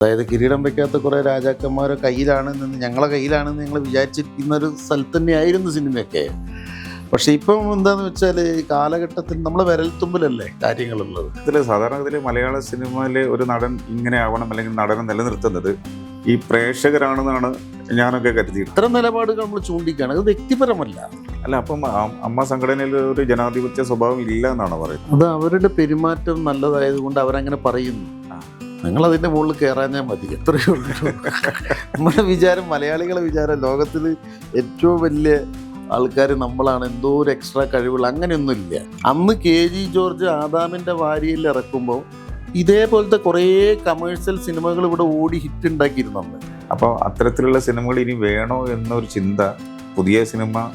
അതായത് കിരീടം വയ്ക്കാത്ത കുറേ രാജാക്കന്മാരെ കയ്യിലാണെന്ന് ഞങ്ങളെ കയ്യിലാണെന്ന് ഞങ്ങൾ വിചാരിച്ചിരിക്കുന്ന ഒരു സ്ഥലത്ത് തന്നെയായിരുന്നു സിനിമയൊക്കെ. പക്ഷെ ഇപ്പം എന്താന്ന് വെച്ചാൽ ഈ കാലഘട്ടത്തിൽ നമ്മളെ വിരൽത്തുമ്പിലല്ലേ കാര്യങ്ങളുള്ളത്. സാധാരണ മലയാള സിനിമയിലെ ഒരു നടൻ ഇങ്ങനെ ആവണം, അല്ലെങ്കിൽ നടനെ നിലനിർത്തുന്നത് ഈ പ്രേക്ഷകരാണെന്നാണ് ഞാനൊക്കെ കരുതിയത്. ഇത്തരം നിലപാടുകൾ നമ്മൾ ചൂണ്ടിക്കാണ്, അത് വ്യക്തിപരമല്ല. അല്ല, അപ്പം അമ്മ സംഘടനയിൽ ഒരു ജനാധിപത്യ സ്വഭാവം ഇല്ല എന്നാണ് പറയുന്നത്. അത് അവരുടെ പെരുമാറ്റം നല്ലതായതുകൊണ്ട് അവരങ്ങനെ പറയുന്നു. നിങ്ങളതിൻ്റെ മുകളിൽ കയറാഞ്ഞാൽ മതി, എത്രയേ ഉള്ളൂ. നമ്മുടെ വിചാരം, മലയാളികളെ വിചാരം ലോകത്തിൽ ഏറ്റവും വലിയ ആൾക്കാർ നമ്മളാണ്, എന്തോ ഒരു എക്സ്ട്രാ കഴിവുകൾ, അങ്ങനെയൊന്നുമില്ല. അന്ന് KG ജോർജ് ആദാമിൻ്റെ വാരിയിൽ ഇറക്കുമ്പോൾ ഇതേപോലത്തെ കുറേ കമേഴ്ഷ്യൽ സിനിമകൾ ഇവിടെ ഓടി ഹിറ്റ് ഉണ്ടാക്കിയിരുന്നു അന്ന്. അപ്പോൾ അത്തരത്തിലുള്ള സിനിമകൾ ഇനി വേണോ എന്നൊരു ചിന്ത പുതിയ സിനിമ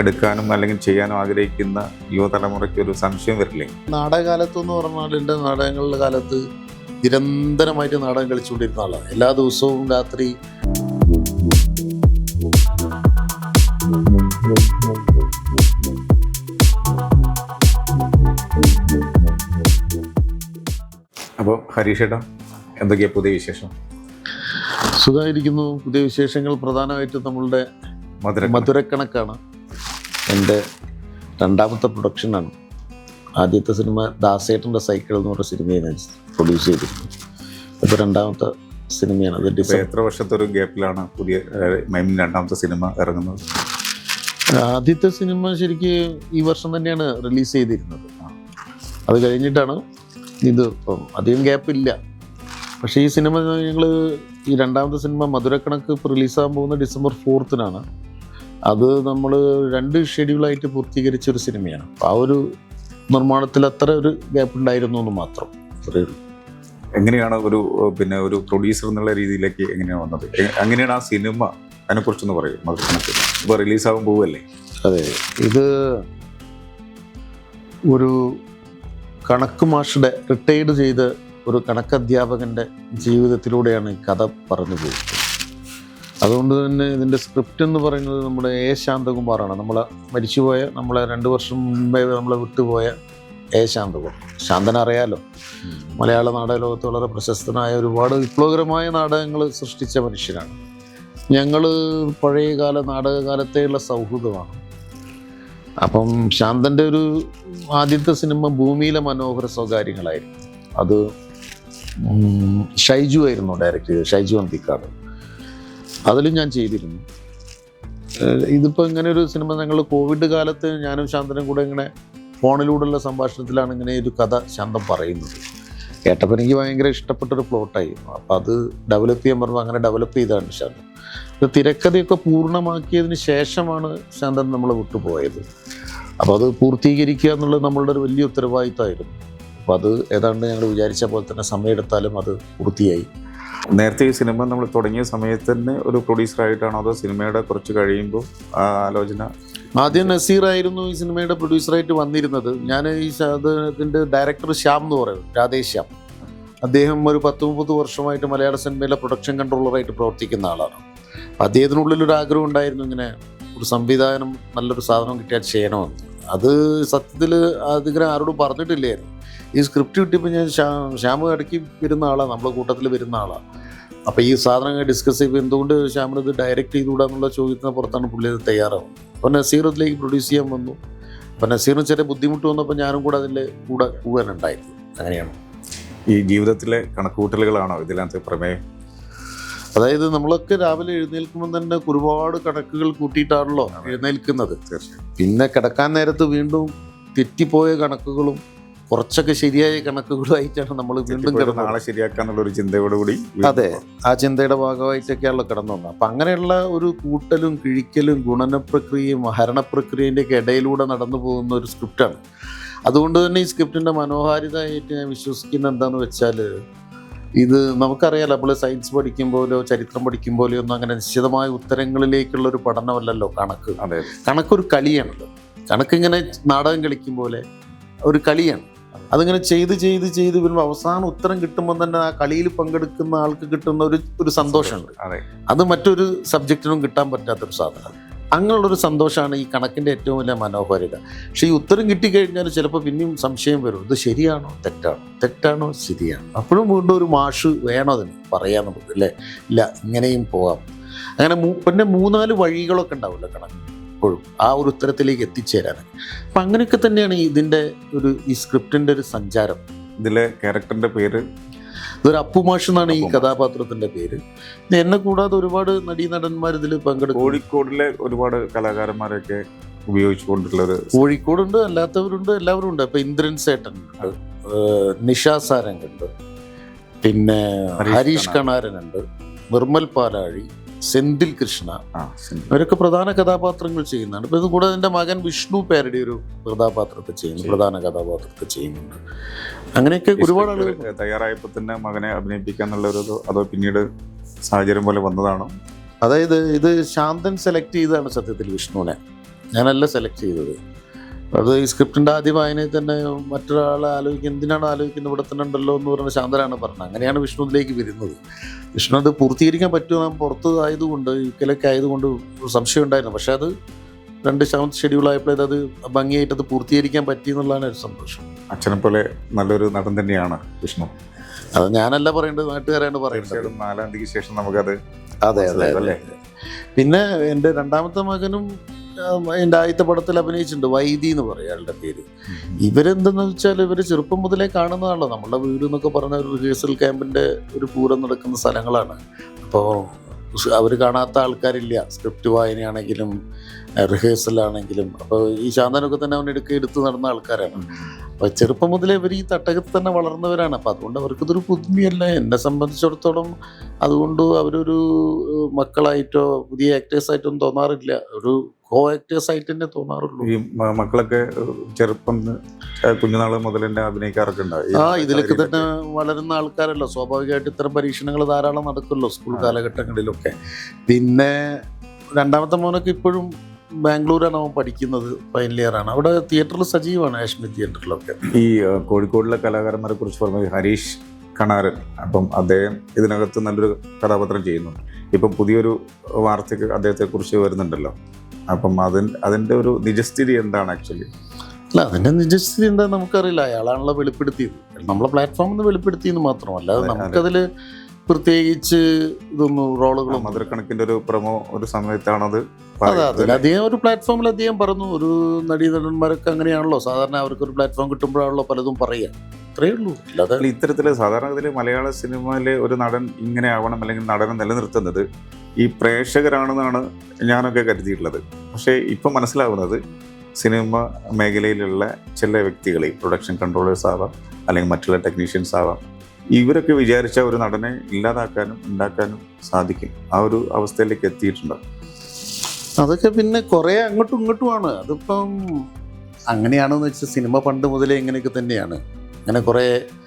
എടുക്കാനും അല്ലെങ്കിൽ ചെയ്യാനും ആഗ്രഹിക്കുന്ന യുവതലമുറയ്ക്ക് ഒരു സംശയം വരില്ലേ? നാടകകാലത്തെന്ന് പറഞ്ഞാൽ എൻ്റെ നാടകങ്ങളുടെ കാലത്ത് നിരന്തരമായിട്ട് നാടകം കളിച്ചുകൊണ്ടിരുന്ന ആളാണ്. എല്ലാ ദിവസവും രാത്രി അപ്പോൾ ഹരീഷേട്ടാ, എന്തൊക്കെയാ പുതിയ വിശേഷം? സുഖമായിരിക്കുന്നു. പുതിയ വിശേഷങ്ങൾ പ്രധാനമായിട്ടും നമ്മളുടെ മധുരക്കണക്കാണ് എൻ്റെ രണ്ടാമത്തെ പ്രൊഡക്ഷനാണ്. ആദ്യത്തെ സിനിമ ദാസേട്ടൻ്റെ സൈക്കിൾ എന്ന് പറഞ്ഞ സിനിമയെ ഞാൻ പ്രൊഡ്യൂസ് ചെയ്തിരുന്നു. ഇപ്പോൾ രണ്ടാമത്തെ സിനിമയാണ് അത്. എത്ര വർഷത്തെ ഒരു ഗ്യാപ്പിലാണ് പുതിയ രണ്ടാമത്തെ സിനിമ ഇറങ്ങുന്നത്? ആദ്യത്തെ സിനിമ ശരിക്ക് ഈ വർഷം തന്നെയാണ് റിലീസ് ചെയ്തിരുന്നത്. അത് കഴിഞ്ഞിട്ടാണ് ഇത്. ഇപ്പം അധികം ഗ്യാപ്പില്ല. പക്ഷേ ഈ സിനിമ ഞങ്ങൾ ഈ രണ്ടാമത്തെ സിനിമ മധുരക്കണക്ക് ഇപ്പോൾ റിലീസാകാൻ പോകുന്ന December 4th അത് നമ്മൾ 2 ഷെഡ്യൂളായിട്ട് പൂർത്തീകരിച്ചൊരു സിനിമയാണ്. അപ്പോൾ ആ ഒരു നിർമ്മാണത്തിൽ അത്ര ഒരു ഗ്യാപ്പ് ഉണ്ടായിരുന്നു എന്ന് മാത്രം. എങ്ങനെയാണ് ഒരു പ്രൊഡ്യൂസർ എന്നുള്ള രീതിയിലേക്ക് എങ്ങനെയാണ് വന്നത്? അങ്ങനെയാണ് ആ സിനിമ, അതിനെക്കുറിച്ചൊന്ന് പറയും. മധുരക്കണക്ക് ഇപ്പോൾ റിലീസാകാൻ പോവുകയല്ലേ? അതെ, ഇത് ഒരു കണക്ക് മാഷുടെ റിട്ടയർഡ് ചെയ്ത ഒരു കണക്കധ്യാപകൻ്റെ ജീവിതത്തിലൂടെയാണ് ഈ കഥ പറഞ്ഞു പോകുന്നത്. അതുകൊണ്ട് തന്നെ ഇതിൻ്റെ സ്ക്രിപ്റ്റ് എന്ന് പറയുന്നത് നമ്മുടെ A. ശാന്തകുമാറാണ്. നമ്മളെ മരിച്ചുപോയ, നമ്മളെ 2 വർഷം മുമ്പേ നമ്മളെ വിട്ടുപോയ A. ശാന്തകുമാർ. ശാന്തനെ അറിയാലോ, മലയാള നാടക ലോകത്ത് വളരെ പ്രശസ്തനായ ഒരുപാട് വിപ്ലവകരമായ നാടകങ്ങൾ സൃഷ്ടിച്ച മനുഷ്യനാണ്. ഞങ്ങൾ പഴയകാല നാടകകാലത്തെയുള്ള സൗഹൃദമാണ്. അപ്പം ശാന്തൻ്റെ ഒരു ആദ്യത്തെ സിനിമ ഭൂമിയിലെ മനോഹര സ്വകാര്യങ്ങളായിരുന്നു. അത് ഷൈജു ആയിരുന്നു ഡയറക്റ്റ് ചെയ്തത്, ഷൈജു അന്തിക്കാട്. അതിലും ഞാൻ ചെയ്തിരുന്നു. ഇതിപ്പോൾ ഇങ്ങനെ ഒരു സിനിമ ഞങ്ങൾ കോവിഡ് കാലത്ത് ഞാനും ശാന്തനും കൂടെ ഇങ്ങനെ ഫോണിലൂടെയുള്ള സംഭാഷണത്തിലാണ് ഇങ്ങനെ ഒരു കഥ ശാന്തം പറയുന്നത്. കേട്ടപ്പോൾ എനിക്ക് ഭയങ്കര ഇഷ്ടപ്പെട്ടൊരു പ്ലോട്ടായിരുന്നു. അപ്പോൾ അത് ഡെവലപ്പ് ചെയ്യാൻ പറഞ്ഞു. അങ്ങനെ ഡെവലപ്പ് ചെയ്തതാണ് ശാന്തൻ. ഇത് തിരക്കഥയൊക്കെ പൂർണ്ണമാക്കിയതിന് ശേഷമാണ് ശാന്തൻ നമ്മളെ വിട്ടുപോയത്. അപ്പോൾ അത് പൂർത്തീകരിക്കുക എന്നുള്ളത് നമ്മളുടെ ഒരു വലിയ ഉത്തരവാദിത്തമായിരുന്നു. അപ്പോൾ അത് ഏതാണ്ട് ഞങ്ങൾ വിചാരിച്ച പോലെ തന്നെ സമയമെടുത്താലും അത് പൂർത്തിയായി. നേരത്തെ ഈ സിനിമ നമ്മൾ തുടങ്ങിയ സമയത്ത് തന്നെ ഒരു പ്രൊഡ്യൂസറായിട്ടാണോ, അതോ സിനിമയുടെ കുറച്ച് കഴിയുമ്പോൾ ആ ആലോചന? ആദ്യം നസീറായിരുന്നു ഈ സിനിമയുടെ പ്രൊഡ്യൂസറായിട്ട് വന്നിരുന്നത്. ഞാൻ ഇതിൻ്റെ ഡയറക്ടർ ശ്യാം എന്ന് പറയും, രാധേഷ് ശ്യാം. അദ്ദേഹം ഒരു 10-30 വർഷമായിട്ട് മലയാള സിനിമയിലെ പ്രൊഡക്ഷൻ കൺട്രോളറായിട്ട് പ്രവർത്തിക്കുന്ന ആളാണ്. അദ്ദേഹത്തിനുള്ളിലൊരു ആഗ്രഹം ഉണ്ടായിരുന്നു, ഇങ്ങനെ ഒരു സംവിധാനം, നല്ലൊരു സാധനം കിട്ടിയാൽ ചെയ്യണമെന്ന്. അത് സത്യത്തിൽ അതിങ്ങനെ ആരോടും പറഞ്ഞിട്ടില്ലായിരുന്നു. ഈ സ്ക്രിപ്റ്റ് കിട്ടിയപ്പോൾ ഞാൻ ശ്യാമ് ഇടയ്ക്ക് വരുന്ന ആളാണ്, നമ്മളെ കൂട്ടത്തിൽ വരുന്ന ആളാണ്. അപ്പോൾ ഈ സാധനങ്ങൾ ഡിസ്കസ് ചെയ്യുമ്പോൾ എന്തുകൊണ്ട് ശ്യാമിനത് ഡയറക്റ്റ് ചെയ്തുകൂടാന്നുള്ള ചോദ്യത്തിന് പുറത്താണ് പുള്ളി അത് തയ്യാറാവുന്നത്. അപ്പോൾ നസീർ അതിലേക്ക് പ്രൊഡ്യൂസ് ചെയ്യാൻ വന്നു. അപ്പോൾ നസീറിന് ചെറിയ ബുദ്ധിമുട്ട് വന്നപ്പോൾ ഞാനും കൂടെ അതിൻ്റെ കൂടെ കൂടാനുണ്ടായിരുന്നു. അങ്ങനെയാണ്. ഈ ജീവിതത്തിലെ കണക്കുകൂട്ടലുകളാണോ ഇതിനകത്ത് പ്രമേയം? അതായത് നമ്മളൊക്കെ രാവിലെ എഴുന്നേൽക്കുമ്പോൾ തന്നെ ഒരുപാട് കണക്കുകൾ കൂട്ടിയിട്ടാണല്ലോ എഴുന്നേൽക്കുന്നത്. പിന്നെ കിടക്കാൻ നേരത്ത് വീണ്ടും തെറ്റിപ്പോയ കണക്കുകളും കുറച്ചൊക്കെ ശരിയായ കണക്കുകളുമായിട്ടാണ് നമ്മൾ വീണ്ടും നാളെ ശരിയാക്കാന്നുള്ളൊരു ചിന്തയോടുകൂടി. അതെ, ആ ചിന്തയുടെ ഭാഗമായിട്ടൊക്കെയാണല്ലോ കിടന്നു വന്നത്. അപ്പം അങ്ങനെയുള്ള ഒരു കൂട്ടലും കിഴിക്കലും ഗുണന പ്രക്രിയയും ഹരണ പ്രക്രിയൻ്റെയൊക്കെ ഇടയിലൂടെ നടന്നു പോകുന്ന ഒരു സ്ക്രിപ്റ്റാണ്. അതുകൊണ്ട് തന്നെ ഈ സ്ക്രിപ്റ്റിൻ്റെ മനോഹാരിതയായിട്ട് ഞാൻ വിശ്വസിക്കുന്നത് എന്താണെന്ന് വെച്ചാൽ, ഇത് നമുക്കറിയാലോ, നമ്മൾ സയൻസ് പഠിക്കുമ്പോഴോ ചരിത്രം പഠിക്കുമ്പോഴോ ഒന്നും അങ്ങനെ നിശ്ചിതമായ ഉത്തരങ്ങളിലേക്കുള്ളൊരു പഠനമല്ലല്ലോ കണക്ക്. കണക്കൊരു കളിയാണല്ലോ. കണക്കിങ്ങനെ നാടകം കളിക്കും പോലെ ഒരു കളിയാണ്. അതിങ്ങനെ ചെയ്ത് വരുമ്പോൾ അവസാനം ഉത്തരം കിട്ടുമ്പോൾ തന്നെ ആ കളിയിൽ പങ്കെടുക്കുന്ന ആൾക്ക് കിട്ടുന്ന ഒരു സന്തോഷമുണ്ട്. അത് മറ്റൊരു സബ്ജക്റ്റിനും കിട്ടാൻ പറ്റാത്തൊരു സാധനം. അങ്ങനെയുള്ളൊരു സന്തോഷമാണ് ഈ കണക്കിൻ്റെ ഏറ്റവും വലിയ മനോഹാരിത. പക്ഷേ ഈ ഉത്തരം കിട്ടിക്കഴിഞ്ഞാൽ ചിലപ്പോൾ പിന്നെയും സംശയം വരും, ഇത് ശരിയാണോ തെറ്റാണോ ശരിയാണോ. അപ്പോഴും വീണ്ടും ഒരു മാഷ് വേണം അതിന് പറയാൻ നമുക്ക്, അല്ലേ? ഇല്ല, ഇങ്ങനെയും പോകാം. അങ്ങനെ പിന്നെ 3-4 വഴികളൊക്കെ ഉണ്ടാവില്ല കണക്ക് എപ്പോഴും ആ ഒരു ഉത്തരത്തിലേക്ക് എത്തിച്ചേരാൻ. അപ്പം അങ്ങനെയൊക്കെ തന്നെയാണ് ഇതിൻ്റെ ഈ സ്ക്രിപ്റ്റിൻ്റെ ഒരു സഞ്ചാരം. ഇതിലെ ക്യാരക്ടറിന്റെ പേര് ഇതൊരു അപ്പുമാഷ് എന്നാണ് ഈ കഥാപാത്രത്തിന്റെ പേര്. എന്നെ കൂടാതെ ഒരുപാട് നടീനടന്മാർ ഇതിൽ പങ്കെടുക്കും. കോഴിക്കോടിലെ ഒരുപാട് കലാകാരന്മാരൊക്കെ ഉപയോഗിച്ചുകൊണ്ടുള്ള ഒരു കോഴിക്കോടുണ്ട്, അല്ലാത്തവരുണ്ട്, എല്ലാവരും ഉണ്ട്. ഇപ്പൊ ഇന്ദ്രൻ സേട്ടനുണ്ട്, നിഷ സാരംഗുണ്ട്, പിന്നെ ഹരീഷ് കണാരനുണ്ട്, നിർമ്മൽ പാലാഴി, സെന്തിൽ കൃഷ്ണ, അവരൊക്കെ പ്രധാന കഥാപാത്രങ്ങൾ ചെയ്യുന്നതാണ്. ഇപ്പൊ ഇത് കൂടാതെ എൻ്റെ മകൻ വിഷ്ണു പേരടി ഒരു പ്രധാന കഥാപാത്രത്തെ ചെയ്യുന്നുണ്ട്. അങ്ങനെയൊക്കെ ഒരുപാട് ആളുകൾ തയ്യാറായപ്പോൾ തന്നെ മകനെ അഭിനയിപ്പിക്കാന്നുള്ള ഒരു അതോ പിന്നീട് സാഹചര്യം പോലെ വന്നതാണോ? അതായത് ഇത് ശാന്തൻ സെലക്ട് ചെയ്തതാണ് സത്യത്തിൽ വിഷ്ണുവിനെ, ഞാനല്ല സെലക്ട് ചെയ്തത്. അത് ഈ സ്ക്രിപ്റ്റിൻ്റെ ആദ്യ വായനയിൽ തന്നെ മറ്റൊരാളെ എന്തിനാണ് ആലോചിക്കുന്നത്, ഇവിടെ തന്നെ ഉണ്ടല്ലോ എന്ന് പറഞ്ഞ ശാന്തനാണ് പറഞ്ഞത്. അങ്ങനെയാണ് വിഷ്ണു ഇതിലേക്ക് വരുന്നത്. വിഷ്ണു അത് പൂർത്തീകരിക്കാൻ പറ്റുമോ, നാം പുറത്ത് ആയതുകൊണ്ട് യുക്കെയിലൊക്കെ ആയതുകൊണ്ട് സംശയം ഉണ്ടായിരുന്നു. പക്ഷെ അത് 2 ഷെഡ്യൂളായപ്പോഴേ അത് ഭംഗിയായിട്ട് അത് പൂർത്തീകരിക്കാൻ പറ്റി എന്നുള്ളതാണ് ഒരു സന്തോഷം. അച്ഛനെ പോലെ നല്ലൊരു നടൻ തന്നെയാണ് വിഷ്ണു. അത് ഞാനല്ല പറയേണ്ടത്, നാട്ടുകാരാണ് പറയുന്നത്. 4-ാം തീയതിക്ക് ശേഷം നമുക്കത് അതെ. പിന്നെ എൻ്റെ രണ്ടാമത്തെ മകനും എൻ്റെ ആദ്യത്തെ പടത്തിൽ അഭിനയിച്ചിട്ടുണ്ട്, വൈദി എന്ന് പറയും അയാളുടെ പേര്. ഇവരെന്തെന്ന് വെച്ചാൽ ഇവർ ചെറുപ്പം മുതലേ കാണുന്നതാണല്ലോ. നമ്മുടെ വീട് എന്നൊക്കെ പറഞ്ഞ ഒരു റിഹേഴ്സൽ ക്യാമ്പിൻ്റെ ഒരു പൂരം നടക്കുന്ന സ്ഥലങ്ങളാണ്. അപ്പോൾ അവർ കാണാത്ത ആൾക്കാരില്ല, സ്ക്രിപ്റ്റ് വായനയാണെങ്കിലും റിഹേഴ്സലാണെങ്കിലും. അപ്പോൾ ഈ ശാന്തനൊക്കെ തന്നെ അവൻ എടുത്ത് നടന്ന ആൾക്കാരാണ്. അപ്പോൾ ചെറുപ്പം മുതലേ ഇവർ ഈ തട്ടകത്ത് തന്നെ വളർന്നവരാണ്. അപ്പോൾ അതുകൊണ്ട് അവർക്കിതൊരു പുതുമയല്ല. എന്നെ സംബന്ധിച്ചിടത്തോളം അതുകൊണ്ട് അവരൊരു മക്കളായിട്ടോ പുതിയ ആക്ടേഴ്സായിട്ടൊന്നും തോന്നാറില്ല, ഒരു കോ ആക്ടേഴ്സായിട്ട് തന്നെ തോന്നാറുള്ളൂ. ഈ മക്കളൊക്കെ ചെറുപ്പം കുഞ്ഞുനാൾ മുതൽ തന്നെ അഭിനയിക്കാറൊക്കെ ഉണ്ടാവും. ഇതിലൊക്കെ തന്നെ വളരുന്ന ആൾക്കാരല്ലോ, സ്വാഭാവികമായിട്ട് ഇത്തരം പരീക്ഷണങ്ങൾ ധാരാളം നടക്കുമല്ലോ സ്കൂൾ കാലഘട്ടങ്ങളിലൊക്കെ. പിന്നെ രണ്ടാമത്തെ മോനൊക്കെ ഇപ്പോഴും ബാംഗ്ലൂരാണ് അവൻ പഠിക്കുന്നത്, ഫൈനൽ ഇയറാണ്. അവിടെ തിയേറ്ററിൽ സജീവമാണ്, ആഷ്മി തിയേറ്ററിലൊക്കെ. ഈ കോഴിക്കോടിലെ കലാകാരന്മാരെ കുറിച്ച് പറഞ്ഞത് ഹരീഷ് കണാരൻ. അപ്പം അദ്ദേഹം ഇതിനകത്ത് നല്ലൊരു കഥാപാത്രം ചെയ്യുന്നു. ഇപ്പം പുതിയൊരു വാർത്തയ്ക്ക് അദ്ദേഹത്തെക്കുറിച്ച് വരുന്നുണ്ടല്ലോ. അപ്പം അതിൻ്റെ ഒരു നിജസ്ഥിതി എന്താണ് ആക്ച്വലി? അല്ല, അതിൻ്റെ നിജസ്ഥിതി എന്താണെന്ന് നമുക്കറിയില്ല. അയാളാണല്ലോ വെളിപ്പെടുത്തിയത്. നമ്മളെ പ്ലാറ്റ്ഫോമിൽ നിന്ന് വെളിപ്പെടുത്തിയെന്ന് മാത്രമല്ല, അത് നമുക്കതിൽ പ്രത്യേകിച്ച് ഇതൊന്നും റോളുകളും മധുരക്കണക്കിൻ്റെ ഒരു പ്രൊമോ ഒരു സമയത്താണത്. അതെ, അദ്ദേഹം ഒരു പ്ലാറ്റ്ഫോമിൽ അദ്ദേഹം പറഞ്ഞു. ഒരു നടീനടന്മാരൊക്കെ അങ്ങനെയാണല്ലോ, സാധാരണ അവർക്കൊരു പ്ലാറ്റ്ഫോം കിട്ടുമ്പോഴാണല്ലോ പലതും പറയുക. അത്രയേ ഉള്ളൂ. അല്ലാതെ ഇത്തരത്തിൽ സാധാരണ മലയാള സിനിമയിലെ ഒരു നടൻ ഇങ്ങനെ ആവണം, അല്ലെങ്കിൽ നടനെ നിലനിർത്തുന്നത് ഈ പ്രേക്ഷകരാണെന്നാണ് ഞാനൊക്കെ കരുതിയിട്ടുള്ളത്. പക്ഷേ ഇപ്പം മനസ്സിലാവുന്നത് സിനിമ മേഖലയിലുള്ള ചില വ്യക്തികളെ, പ്രൊഡക്ഷൻ കൺട്രോളേഴ്സ് ആവാം, അല്ലെങ്കിൽ മറ്റുള്ള ടെക്നീഷ്യൻസ് ആവാം, ഇവരൊക്കെ വിചാരിച്ച ഒരു നടനെ ഇല്ലാതാക്കാനും ഉണ്ടാക്കാനും സാധിക്കും. ആ ഒരു അവസ്ഥയിലേക്ക് എത്തിയിട്ടുണ്ട്. അതൊക്കെ പിന്നെ കുറേ അങ്ങോട്ടും ഇങ്ങോട്ടുമാണ്. അതിപ്പം അങ്ങനെയാണെന്ന് വെച്ചാൽ സിനിമ പണ്ട് മുതലേ ഇങ്ങനെയൊക്കെ തന്നെയാണ്. അങ്ങനെ കുറേ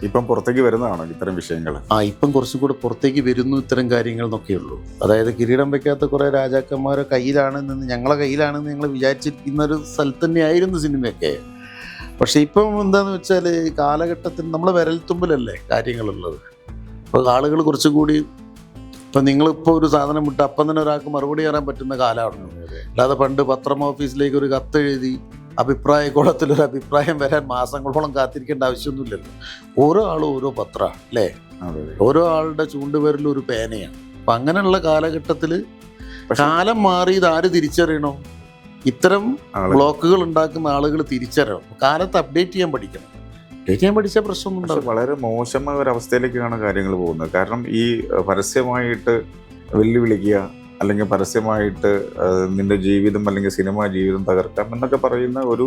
ഇപ്പം പുറത്തേക്ക് വരുന്നതാണോ ഇത്തരം വിഷയങ്ങൾ? ഇപ്പം കുറച്ചും കൂടെ പുറത്തേക്ക് വരുന്നു ഇത്തരം കാര്യങ്ങൾ എന്നൊക്കെയുള്ളൂ. അതായത് കിരീടം വയ്ക്കാത്ത കുറേ രാജാക്കന്മാരെ കയ്യിലാണെന്ന്, ഞങ്ങളെ കയ്യിലാണെന്ന് ഞങ്ങൾ വിചാരിച്ചിരിക്കുന്ന ഒരു സ്ഥലത്ത് തന്നെയായിരുന്നു സിനിമയൊക്കെ. പക്ഷെ ഇപ്പം എന്താണെന്ന് വെച്ചാൽ കാലഘട്ടത്തിൽ നമ്മളെ വിരൽത്തുമ്പിലല്ലേ കാര്യങ്ങളുള്ളത്. അപ്പോൾ ആളുകൾ കുറച്ചും കൂടി, ഇപ്പം നിങ്ങളിപ്പോൾ ഒരു സാധനം വിട്ട് അപ്പം തന്നെ ഒരാൾക്ക് മറുപടി പറയാൻ പറ്റുന്ന കാലമാണ്. അല്ലാതെ പണ്ട് പത്രം ഓഫീസിലേക്ക് ഒരു കത്തെഴുതി അഭിപ്രായക്കോളത്തിലൊരു അഭിപ്രായം വരാൻ മാസങ്ങളോളം കാത്തിരിക്കേണ്ട ആവശ്യമൊന്നുമില്ലല്ലോ. ഓരോ ആളും ഓരോ പത്രമാണ്, അല്ലേ? ഓരോ ആളുടെ ചൂണ്ടുപേരിൽ ഒരു പേനയാണ്. അപ്പം അങ്ങനെയുള്ള കാലഘട്ടത്തിൽ കാലം മാറി ഇതാര് തിരിച്ചറിയണോ? ഇത്തരം ബ്ലോക്കുകൾ ഉണ്ടാക്കുന്ന ആളുകൾ തിരിച്ചറിയണം. കാലത്ത് അപ്ഡേറ്റ് ചെയ്യാൻ പഠിക്കണം. അപ്ഡേറ്റ് ചെയ്യാൻ പഠിച്ച പ്രശ്നമൊന്നും ഉണ്ടാവും. വളരെ മോശമായ ഒരു അവസ്ഥയിലേക്കാണ് കാര്യങ്ങൾ പോകുന്നത്. കാരണം ഈ പരസ്യമായിട്ട് വെല്ലുവിളിക്കുക, അല്ലെങ്കിൽ പരസ്യമായിട്ട് നിന്റെ ജീവിതം അല്ലെങ്കിൽ സിനിമാ ജീവിതം തകർക്കാം എന്നൊക്കെ പറയുന്ന ഒരു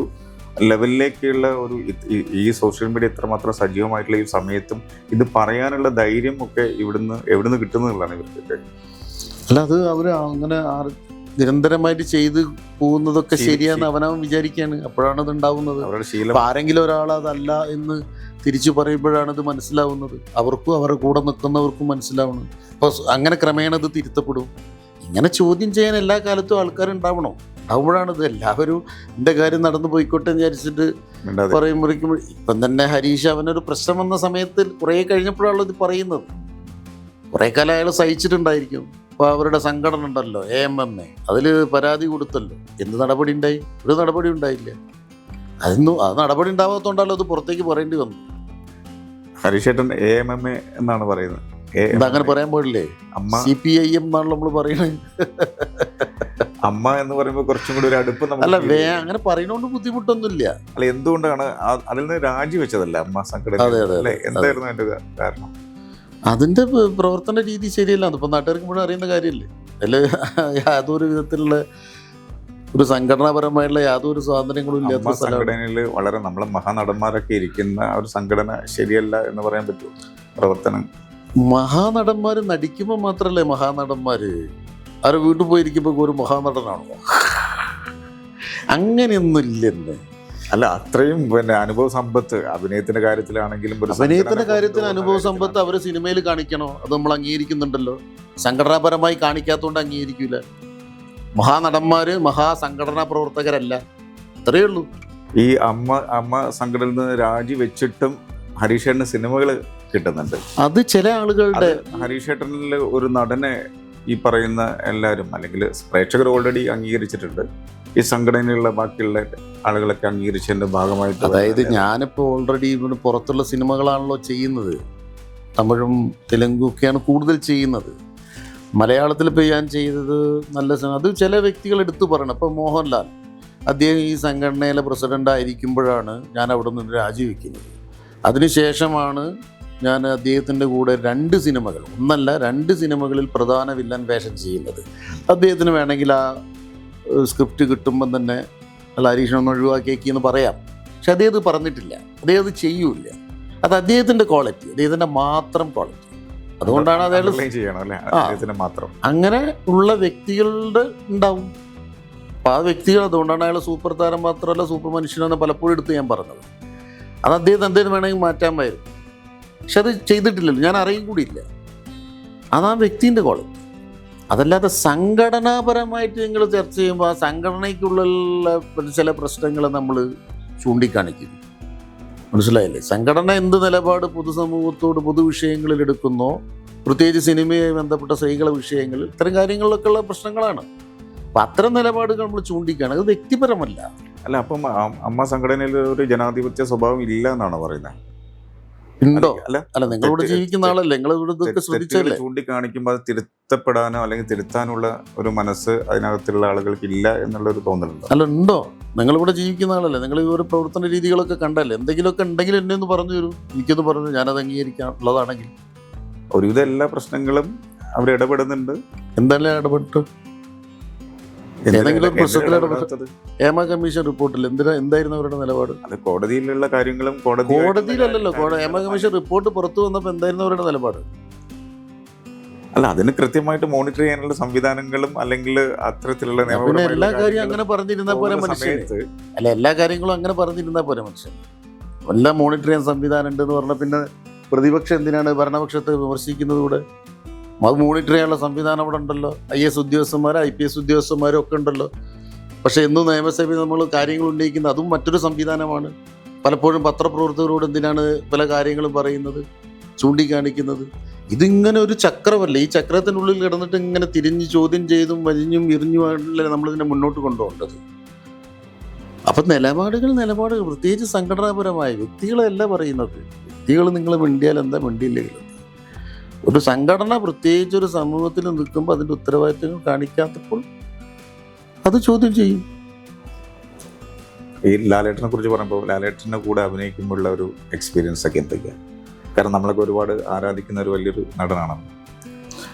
ലെവലിലേക്കുള്ള ഒരു ഈ സോഷ്യൽ മീഡിയ എത്രമാത്രം സജീവമായിട്ടുള്ള ഈ സമയത്തും ഇത് പറയാനുള്ള ധൈര്യം ഒക്കെ എവിടുന്ന് കിട്ടുന്നതാണ് ഇവർക്കൊക്കെ. അല്ല, അത് അവർ അങ്ങനെ നിരന്തരമായിട്ട് ചെയ്ത് പോകുന്നതൊക്കെ ശരിയാന്ന് അവനവൻ വിചാരിക്കുകയാണ്. അപ്പോഴാണ് അത് ഉണ്ടാവുന്നത്. ആരെങ്കിലും ഒരാൾ അതല്ല എന്ന് തിരിച്ചു പറയുമ്പോഴാണ് ഇത് മനസ്സിലാവുന്നത്. അവർക്കും അവരുടെ കൂടെ നിൽക്കുന്നവർക്കും മനസ്സിലാവണം. അപ്പോൾ അങ്ങനെ ക്രമേണ ഇത് തിരുത്തപ്പെടും. ഇങ്ങനെ ചോദ്യം ചെയ്യാൻ എല്ലാ കാലത്തും ആൾക്കാരുണ്ടാവണോ? ഉണ്ടാവുമ്പോഴാണിത്. എല്ലാവരും എൻ്റെ കാര്യം നടന്നു പോയിക്കോട്ടെ എന്ന് വിചാരിച്ചിട്ട് പറയുമ്പോഴേക്കും, ഇപ്പം തന്നെ ഹരീഷ് അവനൊരു പ്രശ്നം വന്ന സമയത്ത് കുറേ കഴിഞ്ഞപ്പോഴാണല്ലോ ഇത് പറയുന്നത്. കുറേ കാലം അയാൾ സഹിച്ചിട്ടുണ്ടായിരിക്കും. അപ്പോൾ അവരുടെ സംഘടന ഉണ്ടല്ലോ AMMA, അതിൽ പരാതി കൊടുത്തല്ലോ. എന്ത് നടപടി ഉണ്ടായി? ഒരു നടപടി ഉണ്ടായില്ല. അത് നടപടി ഉണ്ടാവാത്തതുകൊണ്ടല്ലോ അത് പുറത്തേക്ക് പറയേണ്ടി വന്നു. ഹരീഷേട്ടൻ AMMA എന്നാണ് പറയുന്നത്. അങ്ങനെ പറയാൻ പാടില്ലേ? CPIM എന്നാണ് നമ്മൾ പറയുന്നത്. അമ്മ എന്ന് പറയുമ്പോൾ കുറച്ചും കൂടി ഒരു അടുപ്പ് അല്ല, അങ്ങനെ പറയുന്നോണ്ട് ബുദ്ധിമുട്ടൊന്നുമില്ല. അല്ല, എന്തുകൊണ്ടാണ് അതിൽ നിന്ന് രാജിവെച്ചതല്ല അമ്മ സംഘടന? എന്തായിരുന്നു അതിന്റെ കാരണം? അതിന്റെ പ്രവർത്തന രീതി ശരിയല്ല. അതിപ്പോ നാട്ടുകാർക്ക് മുഴുവൻ അറിയുന്ന കാര്യമല്ലേ. അതിൽ യാതൊരു വിധത്തിലുള്ള ഒരു സംഘടനാപരമായിട്ടുള്ള യാതൊരു സ്വാതന്ത്ര്യങ്ങളും ഇല്ലാത്ത സംഘടനയിൽ വളരെ നമ്മളെ മഹാനടന്മാരൊക്കെ ഇരിക്കുന്ന ഒരു സംഘടന ശരിയല്ല എന്ന് പറയാൻ പറ്റുമോ? പ്രവർത്തനം മഹാനടന്മാര് നടിക്കുമ്പോൾ മാത്രല്ലേ മഹാനടന്മാര്. അവരെ വീട്ടിൽ പോയിരിക്കുമ്പോൾ ഒരു മഹാനടനാണോ? അങ്ങനെയൊന്നും ഇല്ലെന്ന്. അല്ല, അത്രയും അനുഭവ സമ്പത്ത് അഭിനയത്തിന്റെ കാര്യത്തിലാണെങ്കിലും അഭിനയത്തിന്റെ കാര്യത്തിൽ അനുഭവ സമ്പത്ത് അവര് സിനിമയിൽ കാണിക്കണോ? അത് നമ്മൾ അംഗീകരിക്കുന്നുണ്ടല്ലോ. സംഘടനാപരമായി കാണിക്കാത്തതുകൊണ്ട് അംഗീകരിക്കൂല. മഹാനടന്മാര് മഹാസംഘടനാ പ്രവർത്തകരല്ല, അത്രയേ ഉള്ളൂ. ഈ അമ്മ സംഘടനയിൽ നിന്ന് രാജിവെച്ചിട്ടും ഹരീഷേട്ടന് സിനിമകൾ കിട്ടുന്നുണ്ട്. അത് ചില ആളുകളുടെ ഹരീഷേട്ടനിൽ ഒരു നടനെ ഈ പറയുന്ന എല്ലാവരും അല്ലെങ്കിൽ പ്രേക്ഷകർ ഓൾറെഡി അംഗീകരിച്ചിട്ടുണ്ട്. ഈ സംഘടനയിലുള്ള ബാക്കിയുള്ള ആളുകളൊക്കെ അംഗീകരിച്ചതിന്റെ ഭാഗമായിട്ട്. അതായത് ഞാനിപ്പോൾ ഓൾറെഡി ഇവിടെ പുറത്തുള്ള സിനിമകളാണല്ലോ ചെയ്യുന്നത്. തമിഴും തെലുങ്കും ഒക്കെയാണ് കൂടുതൽ ചെയ്യുന്നത്. മലയാളത്തിൽ ഇപ്പോൾ ഞാൻ ചെയ്തത് നല്ല അത് ചില വ്യക്തികൾ എടുത്തു പറയണം. ഇപ്പോൾ മോഹൻലാൽ അദ്ദേഹം ഈ സംഘടനയിലെ പ്രസിഡൻ്റ് ആയിരിക്കുമ്പോഴാണ് ഞാൻ അവിടെ നിന്ന് രാജിവെക്കുന്നത്. അതിനുശേഷമാണ് ഞാൻ അദ്ദേഹത്തിൻ്റെ കൂടെ 2 സിനിമകൾ, ഒന്നല്ല 2 സിനിമകളിൽ പ്രധാന വില്ലൻ വേഷം ചെയ്യുന്നത്. അദ്ദേഹത്തിന് വേണമെങ്കിൽ ആ സ്ക്രിപ്റ്റ് കിട്ടുമ്പം തന്നെ അല്ല ഹരീഷനൊന്ന് ഒഴിവാക്കിയേക്കെന്ന് പറയാം. പക്ഷെ അദ്ദേഹം അത് പറഞ്ഞിട്ടില്ല, അദ്ദേഹം അത് ചെയ്യൂല. അത് അദ്ദേഹത്തിൻ്റെ ക്വാളിറ്റി, അദ്ദേഹത്തിൻ്റെ മാത്രം ക്വാളിറ്റി. അതുകൊണ്ടാണ് മാത്രം അങ്ങനെ ഉള്ള വ്യക്തികളുടെ ഉണ്ടാവും. അപ്പം ആ വ്യക്തികൾ, അതുകൊണ്ടാണ് അയാൾ സൂപ്പർ താരം മാത്രമല്ല സൂപ്പർ മനുഷ്യനെന്ന് പലപ്പോഴും എടുത്ത് ഞാൻ പറഞ്ഞത്. അത് അദ്ദേഹം എന്തെങ്കിലും വേണമെങ്കിൽ മാറ്റാമായിരുന്നു. പക്ഷെ അത് ചെയ്തിട്ടില്ലല്ലോ, ഞാൻ അറിയും കൂടിയില്ല. അതാ വ്യക്തിൻ്റെ ക്വാളിറ്റി. അതല്ലാതെ സംഘടനാപരമായിട്ട് നിങ്ങൾ ചർച്ച ചെയ്യുമ്പോൾ ആ സംഘടനയ്ക്കുള്ള ചില പ്രശ്നങ്ങൾ നമ്മൾ ചൂണ്ടിക്കാണിക്കുന്നു. മനസ്സിലായില്ലേ? സംഘടന എന്ത് നിലപാട് പൊതുസമൂഹത്തോട് പൊതുവിഷയങ്ങളിൽ എടുക്കുന്നോ, പ്രത്യേകിച്ച് സിനിമയുമായി ബന്ധപ്പെട്ട സ്ത്രീകളെ വിഷയങ്ങളിൽ, ഇത്തരം കാര്യങ്ങളിലൊക്കെ ഉള്ള പ്രശ്നങ്ങളാണ്. അപ്പം അത്തരം നിലപാടുകൾ നമ്മൾ ചൂണ്ടിക്കാണ്, അത് വ്യക്തിപരമല്ല. അല്ല, അപ്പം അമ്മ സംഘടനയിൽ ഒരു ജനാധിപത്യ സ്വഭാവം ഇല്ല എന്നാണ് പറയുന്നത്. ഉണ്ടോ? അല്ല, നിങ്ങളിവിടെ ജീവിക്കുന്ന ആളല്ലേ, നിങ്ങൾ ഇവിടെ ശ്രദ്ധിച്ചല്ലേ? ചൂണ്ടിക്കാണിക്കുമ്പോൾ അത് തിരുത്തപ്പെടാനോ അല്ലെങ്കിൽ തിരുത്താനുള്ള ഒരു മനസ്സ് അതിനകത്തുള്ള ആളുകൾക്ക് ഇല്ല എന്നുള്ളൊരു തോന്നലുണ്ട്. അല്ല, ഉണ്ടോ? നിങ്ങളിവിടെ ജീവിക്കുന്ന ആളല്ലേ, നിങ്ങൾ ഈ ഒരു പ്രവർത്തന രീതികളൊക്കെ കണ്ടല്ലേ? എന്തെങ്കിലുമൊക്കെ ഉണ്ടെങ്കിൽ എന്നെ ഒന്ന് പറഞ്ഞു തരൂ, എനിക്കൊന്ന് പറഞ്ഞു, ഞാനത് അംഗീകരിക്കാനുള്ളതാണെങ്കിൽ. ഒരുവിധം എല്ലാ പ്രശ്നങ്ങളും അവർ ഇടപെടുന്നുണ്ട്. എന്തെല്ലാം ഇടപെട്ടു? ഏതെങ്കിലും ഒരു പ്രശ്നത്തിൽ ഇടപെട്ടത്? ഹേമ കമ്മീഷൻ റിപ്പോർട്ടിൽ എന്തായിരുന്നു അവരുടെ നിലപാട്? അത് കോടതിയിലുള്ള കാര്യങ്ങളും കോടതിയിലല്ലല്ലോ. ഹേമ കമ്മീഷൻ റിപ്പോർട്ട് പുറത്തു വന്നപ്പോൾ എന്തായിരുന്നു അവരുടെ നിലപാട്? അല്ല, അതിന് കൃത്യമായിട്ട് മോണിറ്റർ ചെയ്യാനുള്ള സംവിധാനങ്ങളും അല്ലെങ്കിൽ അത്തരത്തിലുള്ള എല്ലാ കാര്യവും അങ്ങനെ പറഞ്ഞിരുന്നാൽ പോലെ മനുഷ്യൻ അല്ല, എല്ലാ കാര്യങ്ങളും അങ്ങനെ പറഞ്ഞിരുന്നാൽ പോലെ മനുഷ്യൻ എല്ലാം മോണിറ്റർ ചെയ്യാൻ സംവിധാനം ഉണ്ടെന്ന് പറഞ്ഞാൽ പിന്നെ പ്രതിപക്ഷം എന്തിനാണ് ഭരണപക്ഷത്തെ വിമർശിക്കുന്നത്? കൂടെ അത് മോണിറ്റർ ചെയ്യാനുള്ള സംവിധാനം അവിടെ ഉണ്ടല്ലോ. IAS ഉദ്യോഗസ്ഥന്മാരും IPS ഉദ്യോഗസ്ഥന്മാരും ഒക്കെ ഉണ്ടല്ലോ. പക്ഷേ എന്നും നിയമസഭയിൽ നമ്മൾ കാര്യങ്ങൾ ഉന്നയിക്കുന്നത് അതും മറ്റൊരു സംവിധാനമാണ്. പലപ്പോഴും പത്രപ്രവർത്തകരോട് എന്തിനാണ് പല കാര്യങ്ങളും പറയുന്നത്, ചൂണ്ടിക്കാണിക്കുന്നത്? ഇതിങ്ങനെ ഒരു ചക്രമല്ല. ഈ ചക്രത്തിനുള്ളിൽ കിടന്നിട്ട് ഇങ്ങനെ തിരിഞ്ഞ് ചോദ്യം ചെയ്തും വലിഞ്ഞും ഇറിഞ്ഞുമാണല്ലേ നമ്മളിതിനെ മുന്നോട്ട് കൊണ്ടുപോകേണ്ടത്. അപ്പം നിലപാടുകൾ പ്രത്യേകിച്ച് സംഘടനാപരമായ വ്യക്തികളെയല്ല പറയുന്നത്. വ്യക്തികൾ നിങ്ങൾ മിണ്ടിയാൽ എന്താ, മിണ്ടിയില്ലെങ്കിൽ ഒരു സംഘടന പ്രത്യേകിച്ച് ഒരു സമൂഹത്തിൽ നിൽക്കുമ്പോൾ അതിൻ്റെ ഉത്തരവാദിത്തങ്ങൾ കാണിക്കാത്തപ്പോൾ അത് ചോദ്യം ചെയ്യും. ഈ ലാലേട്ടനെ കുറിച്ച് പറയുമ്പോൾ ലാലേട്ടനെ കൂടെ അഭിനയിക്കുമ്പോഴുള്ള ഒരു എക്സ്പീരിയൻസ് ഒക്കെ എന്തൊക്കെയാണ്? കാരണം നമ്മളൊക്കെ ഒരുപാട് ആരാധിക്കുന്ന ഒരു വലിയൊരു നടനാണ്.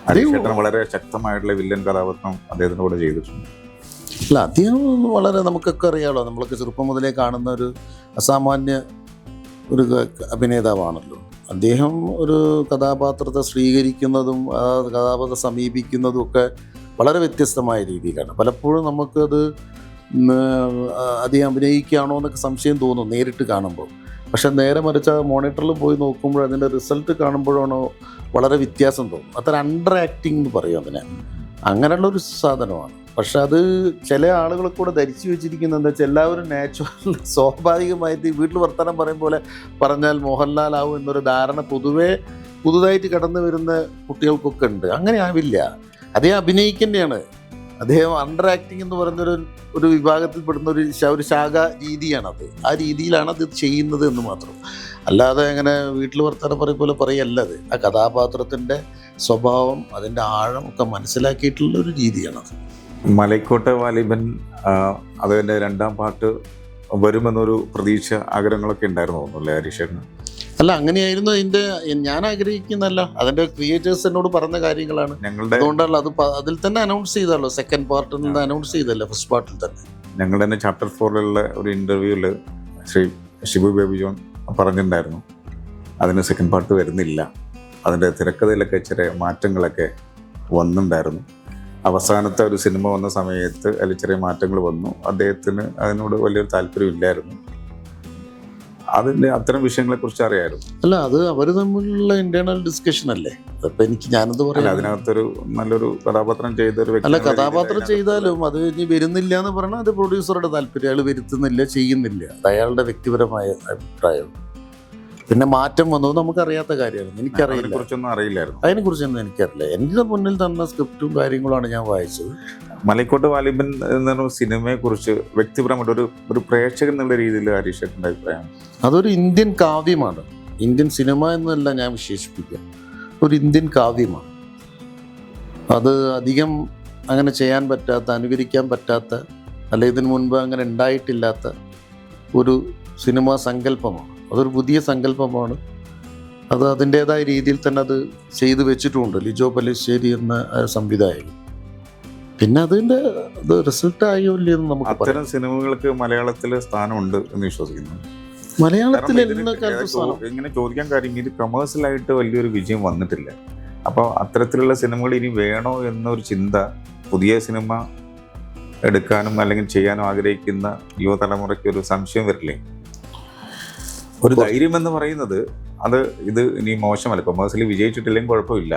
ഹരീഷേട്ടൻ വളരെ ശക്തമായിട്ടുള്ള വില്ലൻ കഥാപാത്രം അദ്ദേഹത്തിൻ്റെ കൂടെ ചെയ്തിട്ടുണ്ട്. അല്ല, അദ്ദേഹം വളരെ നമുക്കൊക്കെ അറിയാമല്ലോ, നമ്മളൊക്കെ ചെറുപ്പം മുതലേ കാണുന്ന ഒരു അസാമാന്യ ഒരു അഭിനേതാവാണല്ലോ അദ്ദേഹം. ഒരു കഥാപാത്രത്തെ സ്വീകരിക്കുന്നതും ആ കഥാപാത്രത്തെ സമീപിക്കുന്നതും ഒക്കെ വളരെ വ്യത്യസ്തമായ രീതിയിലാണ്. പലപ്പോഴും നമുക്കത് അധികം അഭിനയിക്കുകയാണോ എന്നൊക്കെ സംശയം തോന്നും നേരിട്ട് കാണുമ്പോൾ. പക്ഷെ നേരെ മറിച്ച് മോണിറ്ററിൽ പോയി നോക്കുമ്പോൾ അതിൻ്റെ റിസൾട്ട് കാണുമ്പോഴാണോ വളരെ വ്യത്യാസം തോന്നും. അത്ര അണ്ടർ ആക്ടിങ് എന്ന് പറയും അതിനെ. അങ്ങനെയുള്ളൊരു സാധനമാണ്. പക്ഷെ അത് ചില ആളുകൾ കൂടെ ധരിച്ചു വെച്ചിരിക്കുന്നത് എന്താ വെച്ചാൽ എല്ലാവരും നാച്ചുറൽ സ്വാഭാവികമായിട്ട് വീട്ടിൽ വർത്തമാനം പറയും പോലെ പറഞ്ഞാൽ മോഹൻലാലാവും എന്നൊരു ധാരണ പൊതുവേ പുതുതായിട്ട് കടന്നു വരുന്ന കുട്ടികൾക്കൊക്കെ ഉണ്ട്. അങ്ങനെ ആവില്ല. അദ്ദേഹം അഭിനയിക്കുന്നതാണ്. അദ്ദേഹം അണ്ടർ ആക്ടിങ് എന്ന് പറയുന്നൊരു ഒരു വിഭാഗത്തിൽപ്പെടുന്ന ഒരു ശാഖ രീതിയാണത്. ആ രീതിയിലാണ് അത് ചെയ്യുന്നത് എന്ന് മാത്രം. അല്ലാതെ അങ്ങനെ വീട്ടിൽ വർത്താനം പോലെ പറയല്ല. അത് ആ കഥാപാത്രത്തിൻ്റെ സ്വഭാവം, അതിൻ്റെ ആഴം ഒക്കെ മനസ്സിലാക്കിയിട്ടുള്ള ഒരു രീതിയാണത്. മലൈക്കോട്ടെ വാലിബൻ അതിൻ്റെ 2ാം പാർട്ട് വരുമെന്നൊരു പ്രതീക്ഷ, ആഗ്രഹങ്ങളൊക്കെ ഉണ്ടായിരുന്നു തോന്നുന്നു ഹരീഷേട്ടന്? അല്ല, അങ്ങനെയായിരുന്നു അതിൻ്റെ. ഞാൻ ആഗ്രഹിക്കുന്നല്ല, അതിൻ്റെ ക്രിയേറ്റേഴ്സ് എന്നോട് പറഞ്ഞ കാര്യങ്ങളാണ്. അതുകൊണ്ടല്ല അത് അതിൽ തന്നെ അനൗൺസ് ചെയ്തല്ലോ. 2nd പാർട്ടിൽ നിന്ന് അനൗൺസ് ചെയ്തല്ലോ, ഫസ്റ്റ് പാർട്ടിൽ തന്നെ. ഞങ്ങളുടെ തന്നെ ചാപ്റ്റർ 4ലുള്ള ഒരു ഇൻ്റർവ്യൂവിൽ ശ്രീ ഷിബു ബേബി ജോൺ പറഞ്ഞിട്ടുണ്ടായിരുന്നു, അതിന് 2nd പാർട്ട് വരുന്നില്ല, അതിൻ്റെ തിരക്കഥയിലൊക്കെ ചെറിയ മാറ്റങ്ങളൊക്കെ വന്നിട്ടുണ്ടായിരുന്നു. അവസാനത്തെ ഒരു സിനിമ വന്ന സമയത്ത് അതിൽ ചെറിയ മാറ്റങ്ങൾ വന്നു. അദ്ദേഹത്തിന് അതിനോട് വലിയൊരു താല്പര്യമില്ലായിരുന്നു. അതിൻ്റെ അത്തരം വിഷയങ്ങളെക്കുറിച്ച് അറിയായിരുന്നു. അല്ല, അത് അവർ തമ്മിലുള്ള ഇന്റേണൽ ഡിസ്കഷൻ അല്ലേ. അതിപ്പോൾ ഞാനത് പറയാം. അതിനകത്തൊരു നല്ലൊരു കഥാപാത്രം ചെയ്തൊരു വ്യക്തി, അല്ല, കഥാപാത്രം ചെയ്താലും അത് ഇനി വരുന്നില്ല എന്ന് പറഞ്ഞാൽ അത് പ്രൊഡ്യൂസറുടെ താല്പര്യം. അയാൾ വരുത്തുന്നില്ല, ചെയ്യുന്നില്ല, അത് അയാളുടെ വ്യക്തിപരമായ അഭിപ്രായം. പിന്നെ മാറ്റം വന്നത് നമുക്കറിയാത്ത കാര്യമാണ്. എനിക്കറിയില്ല, അതിനെക്കുറിച്ചൊന്നും എനിക്കറിയില്ല. എൻ്റെ മുന്നിൽ തന്ന സ്ക്രിപ്റ്റും കാര്യങ്ങളാണ് ഞാൻ വായിച്ചത്. മലൈക്കോട്ടെ വാലിബൻ എന്ന സിനിമയെക്കുറിച്ച് വ്യക്തിപരമായിട്ട് ഒരു പ്രേക്ഷകൻ എന്നുള്ള രീതിയിൽ ഹരീഷേട്ടൻ്റെ അഭിപ്രായം? അതൊരു ഇന്ത്യൻ കാവ്യമാണ്. ഇന്ത്യൻ സിനിമ എന്നല്ല ഞാൻ വിശേഷിപ്പിക്കുക, ഒരു ഇന്ത്യൻ കാവ്യമാണ്. അത് അധികം അങ്ങനെ ചെയ്യാൻ പറ്റാത്ത, അനുകരിക്കാൻ പറ്റാത്ത, അല്ല ഇതിനു മുൻപ് അങ്ങനെ ഉണ്ടായിട്ടില്ലാത്ത ഒരു സിനിമാ സങ്കല്പമാണ്. അതൊരു പുതിയ സങ്കല്പമാണ്. അത് അതിൻ്റേതായ രീതിയിൽ തന്നെ അത് ചെയ്തു വെച്ചിട്ടുമുണ്ട് ലിജോ പല്ലിശ്ശേരി എന്ന സംവിധായകൻ. പിന്നെ അതിൻ്റെ അത് റിസൾട്ടായോ ഇല്ലെന്ന് നമുക്ക് അത്തരം സിനിമകൾക്ക് മലയാളത്തിൽ സ്ഥാനമുണ്ട് എന്ന് വിശ്വസിക്കുന്നു. മലയാളത്തിൽ ഇങ്ങനെ ചോദിക്കാൻ കാര്യം, ഇത് കമേഴ്സ്യലായിട്ട് വലിയൊരു വിജയം വന്നിട്ടില്ല. അപ്പോൾ അത്തരത്തിലുള്ള സിനിമകൾ ഇനി വേണോ എന്നൊരു ചിന്ത പുതിയ സിനിമ എടുക്കാനും അല്ലെങ്കിൽ ചെയ്യാനും ആഗ്രഹിക്കുന്ന യുവതലമുറയ്ക്ക് ഒരു സംശയം വരില്ലേ? ഒരു ധൈര്യം എന്ന് പറയുന്നത് ഇത് ഇനി മോശമല്ല, കൊമേഴ്സ്യലി വിജയിച്ചിട്ടില്ലെങ്കിൽ കുഴപ്പമില്ല,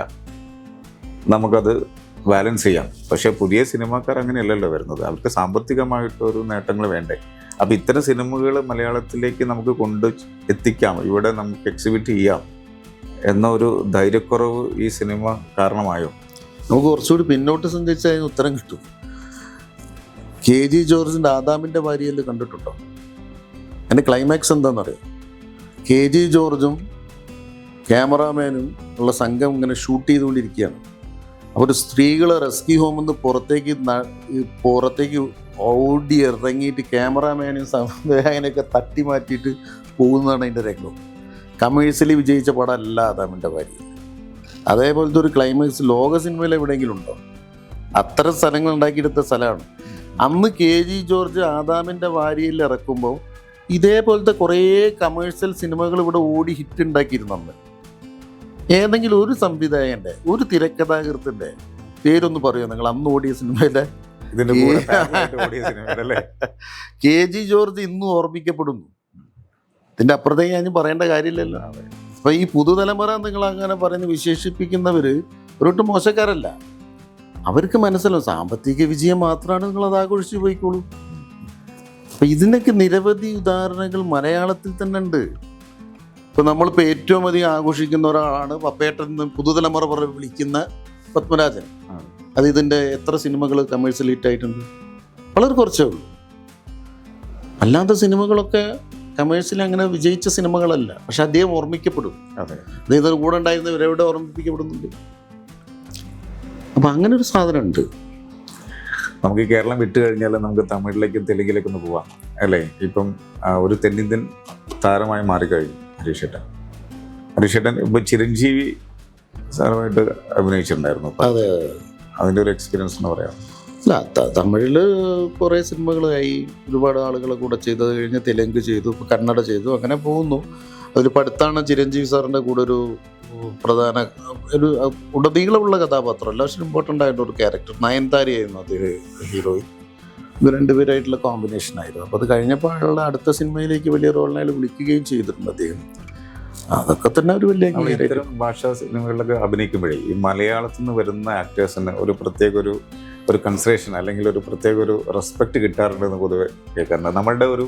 നമുക്കത് ബാലൻസ് ചെയ്യാം. പക്ഷെ പുതിയ സിനിമാക്കാർ അങ്ങനെയല്ലല്ലോ വരുന്നത്. അവർക്ക് സാമ്പത്തികമായിട്ടൊരു നേട്ടങ്ങൾ വേണ്ടേ. അപ്പം ഇത്തരം സിനിമകൾ മലയാളത്തിലേക്ക് നമുക്ക് കൊണ്ട് എത്തിക്കാം, ഇവിടെ നമുക്ക് എക്സിബിറ്റ് ചെയ്യാം എന്ന ഒരു ധൈര്യക്കുറവ് ഈ സിനിമ കാരണമായോ? നമുക്ക് കുറച്ചുകൂടി പിന്നോട്ട് സഞ്ചരിച്ചാൽ അതിന് ഉത്തരം കിട്ടും. KG ജോർജിൻ്റെ ആദാമിൻ്റെ ഭാര്യയിൽ കണ്ടിട്ടുണ്ടോ? അതിൻ്റെ ക്ലൈമാക്സ് എന്താണെന്നറിയാം? KG ജോർജും ക്യാമറാമാനും ഉള്ള സംഘം ഇങ്ങനെ ഷൂട്ട് ചെയ്തുകൊണ്ടിരിക്കുകയാണ്. അപ്പോൾ ഒരു സ്ത്രീകളെ റെസ്ക്യൂ ഹോമിൽ നിന്ന് പുറത്തേക്ക് ഓടി ഇറങ്ങിയിട്ട് ക്യാമറാമാനും സംവിധായകനെയൊക്കെ തട്ടി മാറ്റിയിട്ട് പോകുന്നതാണ് അതിൻ്റെ രംഗം. കമേഴ്സ്യലി വിജയിച്ച പടമല്ല ആദാമിൻ്റെ ഭാര്യ. അതേപോലത്തെ ഒരു ക്ലൈമാക്സ് ലോക സിനിമയിൽ എവിടെയെങ്കിലും ഉണ്ടോ? അത്തരം സ്ഥലങ്ങൾ ഉണ്ടാക്കിയെടുത്ത സ്ഥലമാണ്. അന്ന് KG ജോർജ് ആദാമിൻ്റെ ഭാര്യയിൽ ഇറക്കുമ്പോൾ ഇതേപോലത്തെ കുറേ കമേഴ്സ്യൽ സിനിമകൾ ഇവിടെ ഓടി ഹിറ്റ് ഉണ്ടാക്കിയിരുന്നു. അന്ന് ഏതെങ്കിലും ഒരു സംവിധായകൻ്റെ, ഒരു തിരക്കഥാകൃത്തിൻ്റെ പേരൊന്ന് പറയുമോ നിങ്ങൾ അന്ന് ഓടിയ സിനിമയിലെ? KG ജോർജ് ഇന്നും ഓർമ്മിക്കപ്പെടുന്നു. ഇതിൻ്റെ അപ്പുറത്തേക്ക് ഞാൻ പറയേണ്ട കാര്യമില്ലല്ലോ. അപ്പോൾ ഈ പുതുതലമുറ നിങ്ങൾ അങ്ങനെ പറഞ്ഞ് വിശേഷിപ്പിക്കുന്നവർ ഒരൊട്ടും മോശക്കാരല്ല. അവർക്ക് മനസ്സിലാവും സാമ്പത്തിക വിജയം മാത്രമാണ്, നിങ്ങളത് ആഘോഷിച്ച് പോയിക്കോളൂ. അപ്പം ഇതിനൊക്കെ നിരവധി ഉദാഹരണങ്ങൾ മലയാളത്തിൽ തന്നെ ഉണ്ട്. ഇപ്പം നമ്മളിപ്പോൾ ഏറ്റവും അധികം ആഘോഷിക്കുന്ന ഒരാളാണ് പപ്പേട്ടൻ എന്ന് പുതുതലമുറ വിളിക്കുന്ന പത്മരാജൻ. അത് ഇതിൻ്റെ എത്ര സിനിമകൾ കമേഴ്സ്യൽ ഹിറ്റായിട്ടുണ്ട്? വളരെ കുറച്ചേ ഉള്ളൂ. അല്ലാത്ത സിനിമകളൊക്കെ കമേഴ്സ്യൽ അങ്ങനെ വിജയിച്ച സിനിമകളല്ല. പക്ഷെ അദ്ദേഹം ഓർമ്മിക്കപ്പെടും. അദ്ദേഹത്തിന് കൂടെ ഉണ്ടായിരുന്നവരെവിടെ ഓർമ്മിപ്പിക്കപ്പെടുന്നുണ്ട്. അപ്പം അങ്ങനെ ഒരു സാധനമുണ്ട്. നമുക്ക് കേരളം വിട്ട് കഴിഞ്ഞാൽ നമുക്ക് തമിഴിലേക്കും തെലുങ്കിലേക്കും ഒന്ന് പോവാം അല്ലേ? ഇപ്പം ഒരു തെന്നിന്ത്യൻ താരമായി മാറിക്കഴിഞ്ഞു ഹരീഷേട്ടൻ. ഇപ്പം ചിരഞ്ജീവി സാറുമായിട്ട് അഭിനയിച്ചിട്ടുണ്ടായിരുന്നു. അതെ, അതിൻ്റെ ഒരു എക്സ്പീരിയൻസ് എന്ന് പറയാം. അല്ല, തമിഴിൽ കുറേ സിനിമകളായി, ഒരുപാട് ആളുകളെ കൂടെ ചെയ്തത് കഴിഞ്ഞ് തെലുങ്ക് ചെയ്തു, ഇപ്പോൾ കന്നഡ ചെയ്തു, അങ്ങനെ പോകുന്നു. അതിലിപ്പോൾ അടുത്താണ് ചിരഞ്ജീവി സാറിൻ്റെ കൂടെ ഒരു പ്രധാന ഒരു ഉടനീളമുള്ള കഥാപാത്രമല്ല, പക്ഷെ ഇമ്പോർട്ടൻ്റ് ആയിട്ടുള്ള ഒരു ക്യാരക്ടർ നയൻതാരയായിരുന്നു അദ്ദേഹം ഹീറോയിൻ. ഇത് രണ്ടുപേരായിട്ടുള്ള കോമ്പിനേഷൻ ആയിരുന്നു. അപ്പോൾ അത് കഴിഞ്ഞപ്പോൾ അയാളുടെ അടുത്ത സിനിമയിലേക്ക് വലിയ റോളിനെ വിളിക്കുകയും ചെയ്തിട്ടുണ്ട് അദ്ദേഹം. അതൊക്കെ തന്നെ ഒരു വലിയ ഇത്തരം ഭാഷാ സിനിമകളിലൊക്കെ അഭിനയിക്കുമ്പോഴേ ഈ മലയാളത്തിൽ നിന്ന് വരുന്ന ആക്ടേഴ്സിന് ഒരു പ്രത്യേക ഒരു കൺസിഡറേഷൻ അല്ലെങ്കിൽ ഒരു പ്രത്യേക ഒരു റെസ്പെക്റ്റ് കിട്ടാറുണ്ടെന്ന് പൊതുവെ കേൾക്കാറുണ്ട്. നമ്മളുടെ ഒരു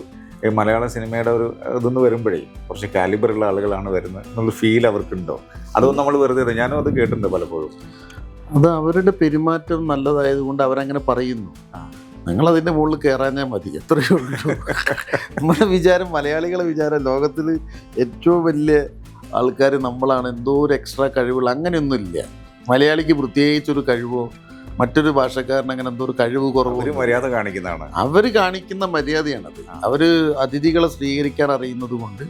മലയാള സിനിമയുടെ ഒരു ഇതൊന്ന് വരുമ്പോഴേ കുറച്ച് കാലിബറുള്ള ആളുകളാണ് വരുന്നത് എന്നുള്ള ഫീൽ അവർക്കുണ്ടോ? അതൊന്നും നമ്മൾ വെറുതെ, ഞാനും അത് കേട്ടിട്ടുണ്ട് പലപ്പോഴും. അത് അവരുടെ പെരുമാറ്റം നല്ലതായതുകൊണ്ട് അവരങ്ങനെ പറയുന്നു. ആ. നിങ്ങളതിൻ്റെ മുകളിൽ കയറാഞ്ഞാൽ മതി, എത്രയേ ഉള്ളൂ. നമ്മുടെ വിചാരം, മലയാളികളെ വിചാരം ലോകത്തിൽ ഏറ്റവും വലിയ ആൾക്കാർ നമ്മളാണ്, എന്തോ ഒരു എക്സ്ട്രാ കഴിവുകൾ, അങ്ങനെയൊന്നുമില്ല. മലയാളിക്ക് പ്രത്യേകിച്ചൊരു കഴിവോ മറ്റൊരു ഭാഷക്കാരന് അങ്ങനെ എന്തോ ഒരു കഴിവ് കുറവോ, ഒരു മര്യാദ കാണിക്കുന്നതാണ്. അവർ കാണിക്കുന്ന മര്യാദയാണത്. അവർ അതിഥികളെ സ്വീകരിക്കാൻ അറിയുന്നത് കൊണ്ട്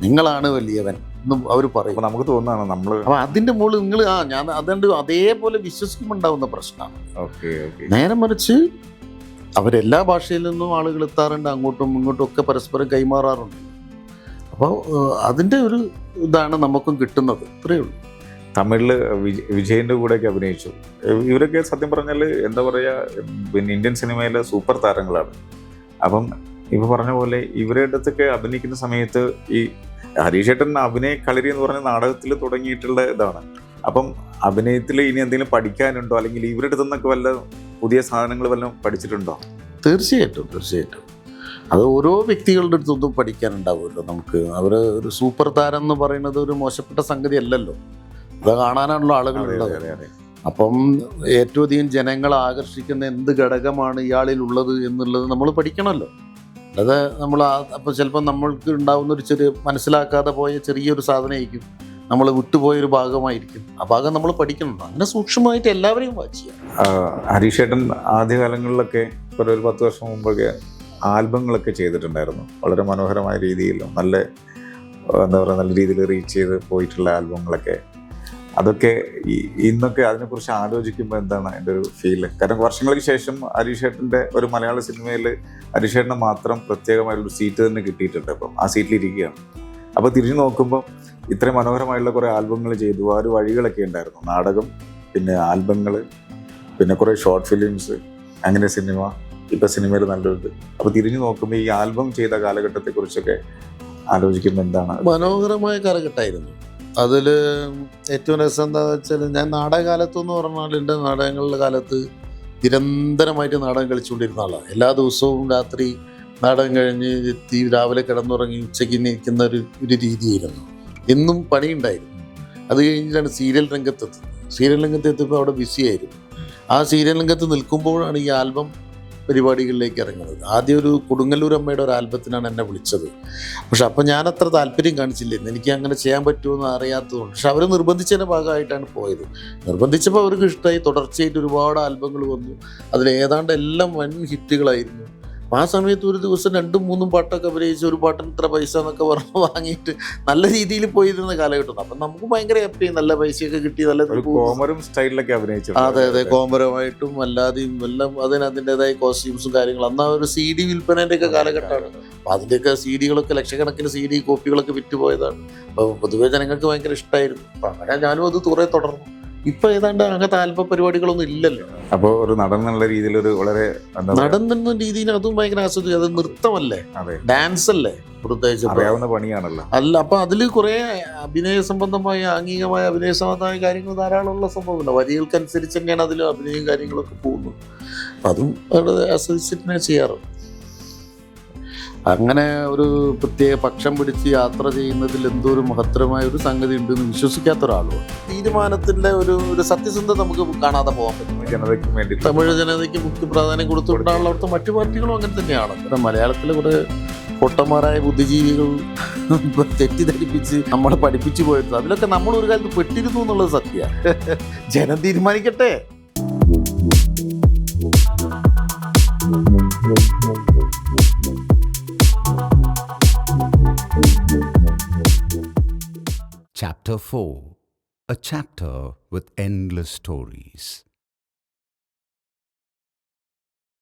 നിങ്ങളാണ് വലിയവൻ എന്നും അവർ പറയും. അപ്പൊ നമുക്ക് തോന്നുന്നതാണ് നമ്മള്. അപ്പൊ അതിന്റെ മുകളിൽ നിങ്ങൾ ഞാൻ അതുകൊണ്ട് അതേപോലെ വിശ്വസിക്കുമ്പോൾ ഉണ്ടാവുന്ന പ്രശ്നമാണ്. Okay okay. നേരെ മറിച്ച് അവരെല്ലാ ഭാഷയിൽ നിന്നും ആളുകൾ എത്താറുണ്ട്, അങ്ങോട്ടും ഇങ്ങോട്ടും ഒക്കെ പരസ്പരം കൈമാറാറുണ്ട്. അപ്പോൾ അതിൻ്റെ ഒരു ഇതാണ് നമുക്കും കിട്ടുന്നത്, ഇത്രയേ ഉള്ളൂ. തമിഴില് വിജയന്റെ കൂടെയൊക്കെ അഭിനയിച്ചു. ഇവരൊക്കെ സത്യം പറഞ്ഞാൽ എന്താ പറയുക, പിന്നെ ഇന്ത്യൻ സിനിമയിലെ സൂപ്പർ താരങ്ങളാണ്. അപ്പം ഇപ്പൊ പറഞ്ഞ പോലെ ഇവരുടെ അടുത്തൊക്കെ അഭിനയിക്കുന്ന സമയത്ത് ഈ ഹരീഷേട്ടൻ അഭിനയ കളരി എന്ന് പറഞ്ഞ നാടകത്തിൽ തുടങ്ങിയിട്ടുള്ള ഇതാണ്. അപ്പം അഭിനയത്തിൽ ഇനി എന്തെങ്കിലും പഠിക്കാനുണ്ടോ, അല്ലെങ്കിൽ ഇവരുടെ അടുത്ത് നിന്നൊക്കെ വല്ല പുതിയ സാധനങ്ങൾ വല്ലതും പഠിച്ചിട്ടുണ്ടോ? തീർച്ചയായിട്ടും തീർച്ചയായിട്ടും. അത് ഓരോ വ്യക്തികളുടെ അടുത്തൊന്നും പഠിക്കാനുണ്ടാവുമല്ലോ നമുക്ക്. അവർ ഒരു സൂപ്പർ താരം എന്ന് പറയുന്നത് ഒരു മോശപ്പെട്ട സംഗതി അല്ലല്ലോ, അത് കാണാനാണല്ലോ ആളുകളുള്ളത്. അപ്പം ഏറ്റവും അധികം ജനങ്ങളെ ആകർഷിക്കുന്ന എന്ത് ഘടകമാണ് ഇയാളിൽ ഉള്ളത് എന്നുള്ളത് നമ്മൾ പഠിക്കണമല്ലോ. അല്ലാതെ നമ്മൾ അപ്പോൾ ചിലപ്പോൾ നമ്മൾക്ക് ഉണ്ടാകുന്ന ഒരു ചെറിയ മനസ്സിലാക്കാതെ പോയ ചെറിയൊരു സാധനമായിരിക്കും, നമ്മൾ വിട്ടുപോയൊരു ഭാഗമായിരിക്കും. ആ ഭാഗം നമ്മൾ പഠിക്കണം. അങ്ങനെ സൂക്ഷ്മമായിട്ട് എല്ലാവരെയും വാച്ച് ചെയ്യാം. ഹരീഷേട്ടൻ ആദ്യകാലങ്ങളിലൊക്കെ ഒരു 10 വർഷം മുമ്പൊക്കെ ആൽബങ്ങളൊക്കെ ചെയ്തിട്ടുണ്ടായിരുന്നു. വളരെ മനോഹരമായ രീതിയിൽ, നല്ല എന്താ പറയുക, നല്ല രീതിയിൽ റീച്ച് ചെയ്ത് പോയിട്ടുള്ള ആൽബങ്ങളൊക്കെ. അതൊക്കെ ഇന്നൊക്കെ അതിനെക്കുറിച്ച് ആലോചിക്കുമ്പോൾ എന്താണ് എൻ്റെ ഒരു ഫീല്? കാരണം വർഷങ്ങൾക്ക് ശേഷം ഹരീഷേട്ടൻ്റെ ഒരു മലയാള സിനിമയിൽ ഹരീഷേട്ടന് മാത്രം പ്രത്യേകമായൊരു സീറ്റ് തന്നെ കിട്ടിയിട്ടുണ്ട്. അപ്പം ആ സീറ്റിലിരിക്കുകയാണ്. അപ്പോൾ തിരിഞ്ഞു നോക്കുമ്പോൾ ഇത്രയും മനോഹരമായുള്ള കുറേ ആൽബങ്ങൾ ചെയ്തു. ആ ഒരു വഴികളൊക്കെ ഉണ്ടായിരുന്നു. നാടകം, പിന്നെ ആൽബങ്ങൾ, പിന്നെ കുറേ ഷോർട്ട് ഫിലിംസ്, അങ്ങനെ സിനിമ, ഇപ്പം സിനിമയിൽ നല്ലൊരു. അപ്പോൾ തിരിഞ്ഞു നോക്കുമ്പോൾ ഈ ആൽബം ചെയ്ത കാലഘട്ടത്തെക്കുറിച്ചൊക്കെ ആലോചിക്കുമ്പോൾ എന്താണ്? മനോഹരമായ കാലഘട്ടമായിരുന്നു. അതിൽ ഏറ്റവും രസം എന്താണെന്ന് വെച്ചാൽ, ഞാൻ നാടകകാലത്തെന്ന് പറഞ്ഞാൽ എൻ്റെ നാടകങ്ങളുടെ കാലത്ത് നിരന്തരമായിട്ട് നാടകം കളിച്ചുകൊണ്ടിരുന്ന ആളാണ്. എല്ലാ ദിവസവും രാത്രി നാടകം കഴിഞ്ഞ് എത്തി രാവിലെ കിടന്നുറങ്ങി ഉച്ചയ്ക്ക് നിൽക്കുന്ന ഒരു രീതിയായിരുന്നു. എന്നും പണിയുണ്ടായിരുന്നു. അത് കഴിഞ്ഞിട്ടാണ് സീരിയൽ രംഗത്തെത്തുന്നത്. സീരിയൽ രംഗത്തെത്തിയപ്പോൾ അവിടെ ബിസിയായിരുന്നു. ആ സീരിയൽ രംഗത്ത് നിൽക്കുമ്പോഴാണ് ഈ ആൽബം പരിപാടികളിലേക്ക് ഇറങ്ങുന്നത്. ആദ്യം ഒരു കൊടുങ്ങല്ലൂർ അമ്മയുടെ ഒരു ആൽബത്തിനാണ് എന്നെ വിളിച്ചത്. പക്ഷെ അപ്പം ഞാനത്ര താല്പര്യം കാണിച്ചില്ലായിരുന്നു, എനിക്ക് അങ്ങനെ ചെയ്യാൻ പറ്റുമെന്ന് അറിയാത്തതുകൊണ്ട്. പക്ഷെ അവർ നിർബന്ധിച്ചതിൻ്റെ ഭാഗമായിട്ടാണ് പോയത്. നിർബന്ധിച്ചപ്പോൾ അവർക്ക് ഇഷ്ടമായി. തുടർച്ചയായിട്ട് ഒരുപാട് ആൽബങ്ങൾ വന്നു. അതിലേതാണ്ട് എല്ലാം വൻ ഹിറ്റുകളായിരുന്നു. അപ്പം ആ സമയത്ത് ഒരു ദിവസം 2-3 പാട്ടൊക്കെ അഭിനയിച്ച് ഒരു പാട്ടിന് ഇത്ര പൈസ എന്നൊക്കെ പറഞ്ഞ് വാങ്ങിയിട്ട് നല്ല രീതിയിൽ പോയിരുന്ന കാലഘട്ടം. അപ്പം നമുക്ക് ഭയങ്കര ഹാപ്പി, നല്ല പൈസയൊക്കെ കിട്ടി, നല്ല കോമറും സ്റ്റൈലിലൊക്കെ അഭിനയിച്ചു. അതെ അതെ, കോമരമായിട്ടും അല്ലാതെയും എല്ലാം അതിൻ്റെതായ കോസ്റ്റ്യൂംസും കാര്യങ്ങളും. അന്ന് ഒരു CD വിൽപ്പനേൻ്റെ ഒക്കെ കാലഘട്ടമാണ്. അപ്പം അതിൻ്റെയൊക്കെ CD ലക്ഷക്കണക്കിന് CD കോപ്പികളൊക്കെ വിറ്റുപോയതാണ്. അപ്പോൾ പൊതുവെ ജനങ്ങൾക്ക് ഭയങ്കര ഇഷ്ടമായിരുന്നു. അപ്പം അങ്ങനെ ഞാനും അത് കുറേ തുടർന്നു. ഇപ്പൊ ഏതാണ്ട് അങ്ങനത്തെ ആൽബം പരിപാടികളൊന്നും ഇല്ലല്ലോ. അപ്പോൾ ഒരു നടൻ എന്നുള്ള രീതിയിൽ ഒരു വളരെ നടൻ എന്ന രീതിയിൽ അതും ഭയങ്കര ആസ്വദിക്കും. അത് നൃത്തമല്ലേ, ഡാൻസ് അല്ലേ, പ്രത്യേകിച്ച് അറിയാവുന്ന പണിയാണല്ലോ. അല്ല, അപ്പൊ അതിൽ കുറെ അഭിനയ സംബന്ധമായ ആംഗികമായ അഭിനയ സംബന്ധമായ കാര്യങ്ങൾ ധാരാളമുള്ള സംഭവമില്ല. വരികൾക്കനുസരിച്ച് തന്നെയാണ് അതിൽ അഭിനയം കാര്യങ്ങളൊക്കെ പോകുന്നത്. അപ്പം അതും വളരെ ആസ്വദിച്ചിട്ട് തന്നെ ചെയ്യാറ്. അങ്ങനെ ഒരു പ്രത്യേക പക്ഷം പിടിച്ച് യാത്ര ചെയ്യുന്നതിൽ എന്തോ ഒരു മഹത്തരമായ ഒരു സംഗതി ഉണ്ടെന്ന് വിശ്വസിക്കാത്ത ഒരാളുമാണ്. തീരുമാനത്തിൻ്റെ ഒരു സത്യസന്ധത നമുക്ക് കാണാതെ പോകാൻ പറ്റും. ജനതയ്ക്ക് വേണ്ടി, തമിഴ് ജനതയ്ക്ക് മുഖ്യ പ്രാധാന്യം കൊടുത്തുകൊണ്ടാണല്ലോ അവിടുത്തെ മറ്റു പാർട്ടികളും അങ്ങനെ തന്നെയാണ്. ഇവിടെ മലയാളത്തിലെ കുറെ പൊട്ടന്മാരായ ബുദ്ധിജീവികൾ തെറ്റിദ്ധരിപ്പിച്ച് നമ്മളെ പഠിപ്പിച്ചു പോയത്, അതിലൊക്കെ നമ്മൾ ഒരു കാലത്ത് പെട്ടിരുന്നു എന്നുള്ളത് സത്യമാണ്. ജനം തീരുമാനിക്കട്ടെ. Chapter 4. A chapter with endless stories.